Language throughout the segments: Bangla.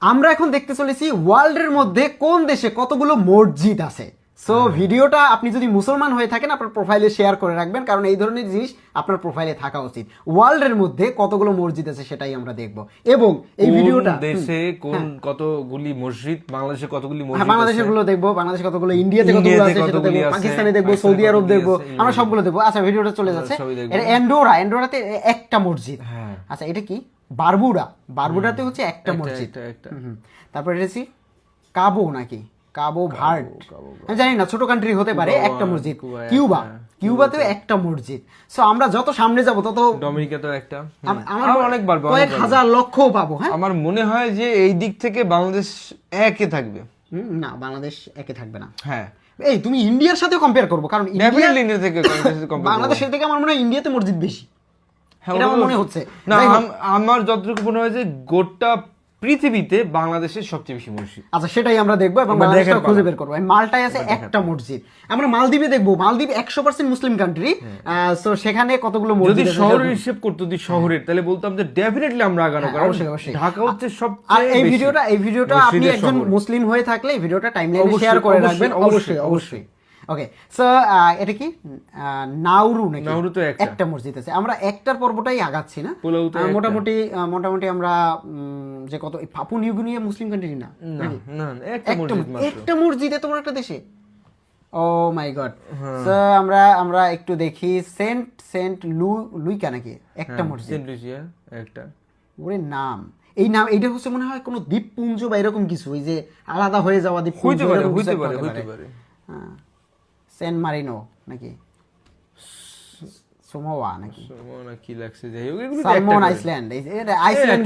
আমরা এখন দেখতে চলেছি ওয়ার্ল্ডের মধ্যে কোন দেশে কতগুলো মসজিদ আছে। সো ভিডিওটা আপনি যদি মুসলমান হয়ে থাকেন আপনার প্রোফাইলে শেয়ার করে রাখবেন, কারণ এই ধরনের জিনিস আপনার প্রোফাইলে থাকা উচিত। ওয়ার্ল্ডের মধ্যে কতগুলো মসজিদ আছে সেটাই আমরা দেখব, এবং এই ভিডিওটা দেশে কোন কতগুলি মসজিদ, বাংলাদেশে কতগুলি মসজিদ, বাংলাদেশের গুলো দেখবো, বাংলাদেশে কতগুলো, ইন্ডিয়াতে কতগুলো আছে সেটা দেখবো, পাকিস্তানে দেখবো, সৌদি আরব দেখবো, আমরা সবগুলো দেখবো। আচ্ছা, ভিডিওটা চলে যাচ্ছে। এটা অ্যান্ডোরাতে একটা মসজিদ। আচ্ছা, এটা কি বারবুডাতে হচ্ছে একটা মসজিদ। তারপর এটা হচ্ছে কাবো নাকি কাবো ভার্ড, আমি জানি না, ছোট কান্ট্রি হতে পারে। একটা মসজিদ। কিউবাতেও একটা মসজিদ। সো আমরা যত সামনে যাব তত ডমিনিকাতেও একটা, আমার অনেকবার কয়েক হাজার লক্ষ পাবো। হ্যাঁ, আমার মনে হয় যে এই দিক থেকে বাংলাদেশ একে থাকবে। না, বাংলাদেশ একে থাকবে না। হ্যাঁ, এই তুমি ইন্ডিয়ার সাথে কম্পেয়ার করবো, কারণ ডেফিনেটলি ইন্ডিয়া থেকে বাংলাদেশের থেকে আমার মনে হয় ইন্ডিয়াতে মসজিদ বেশি, এটা আমার মনে হচ্ছে। না, আমার যতটুকু মনে হয় যে গোটা পৃথিবীতে বাংলাদেশের সবচেয়ে বেশি মসজিদ। আচ্ছা, সেটাই আমরা দেখবো এবং বাংলাদেশটা খুঁজে বের করবো। মালটায় আছে একটা মসজিদ। আমরা মালদ্বীপে দেখবো, মালদ্বীপ 100% মুসলিম কান্ট্রি। সো সেখানে কতগুলো মসজিদ যদি আছে শহরের হিসেব করতে, যদি শহরের, তাহলে বলতাম যে ডেফিনেটলি আমরা আগানো, কারণ অবশ্যই। ঢাকা হচ্ছে আর সবচেয়ে এই বেশি ভিডিওটা আপনি মসজিদের একজন শহর। মুসলিম হয়ে থাকলে এই ভিডিওটা টাইমলাইনে শেয়ার করে রাখবেন। অবশ্যই। ওকে, সো এটা কি নাউরু নাকি? নাউরু তো একটা মসজিদ আছে। আমরা একটার পর্বটাই আগাচ্ছি না, পোলাউতে মোটামুটি আমরা যে কত পাপু নিউগিনিয়া মুসলিম কান্ট্রি না, একটা মসজিদে তোমার একটা দেশে। ও মাই গড। সো আমরা একটু দেখি সেন্ট লুইকা নাকি একটা মসজিদ। সেন্ট লুইসিয়া একটা, ওরে নাম, এইটা হচ্ছে মনে হয় কোনো দ্বীপপুঞ্জ বা এরকম কিছু, ওই যে আলাদা হয়ে যাওয়া দ্বীপপুঞ্জ হইতে পারে। হ্যাঁ, সেন্ট মারিনো নাকি সোমোয়া নাকি কি লাগছে, যাই হোক এগুলো সালমন আইসল্যান্ড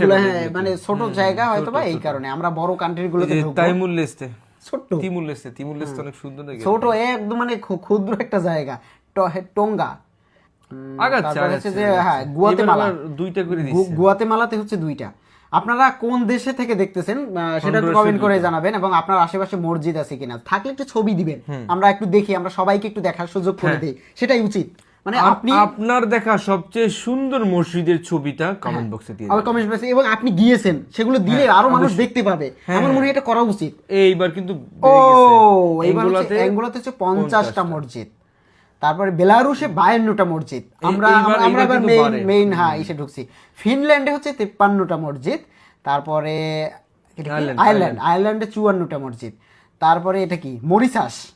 গুলো, হ্যাঁ, মানে ছোট জায়গা হয়তো বা এই কারণে আমরা বড় কান্ট্রি গুলোতে তাইমুর লেস্তে, ছোট তিমুর লেস্তে অনেক সুন্দর লাগে, ছোট একদম মানে ক্ষুদ্র একটা জায়গা। টোঙ্গা হচ্ছে যে, হ্যাঁ, গুয়াতেমালাতে হচ্ছে দুইটা। আপনারা কোন দেশে থেকে দেখতেছেন সেটা কমেন্ট করে জানাবেন, এবং আপনার আশেপাশে মসজিদ আছে কিনা, থাকলে একটু ছবি দিবেন, আমরা একটু দেখি, আমরা সবাইকে একটু দেখার সুযোগ করে দিই, সেটাই উচিত। মানে আপনি আপনার দেখা সবচেয়ে সুন্দর মসজিদের ছবিটা কমেন্ট বক্সে দিয়ে দিন, কমেন্ট বক্সে, এবং আপনি গিয়েছেন সেগুলো দিলে আরো মানুষ দেখতে পাবে। আমার মনে হয় এটা করা উচিত। এইবার কিন্তু এইবার অ্যাঙ্গোলাতে হচ্ছে 50টা মসজিদ। তারপরে বেলারুশে 52টা মসজিদ। আমরা মেইন এসে ঢুকছি। ফিনল্যান্ডে হচ্ছে 53টা মসজিদ। তারপরে আয়ারল্যান্ডে 54টা মসজিদ। তারপরে এটা কি মরিশাসে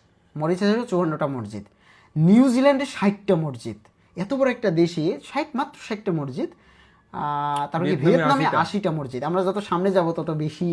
54টা মসজিদ। নিউজিল্যান্ডে 60টা মসজিদ। এত বড় একটা দেশে মাত্র 60টা মসজিদ। তারপরে ভিয়েতনামে 80টা মসজিদ। আমরা যত সামনে যাব তত বেশি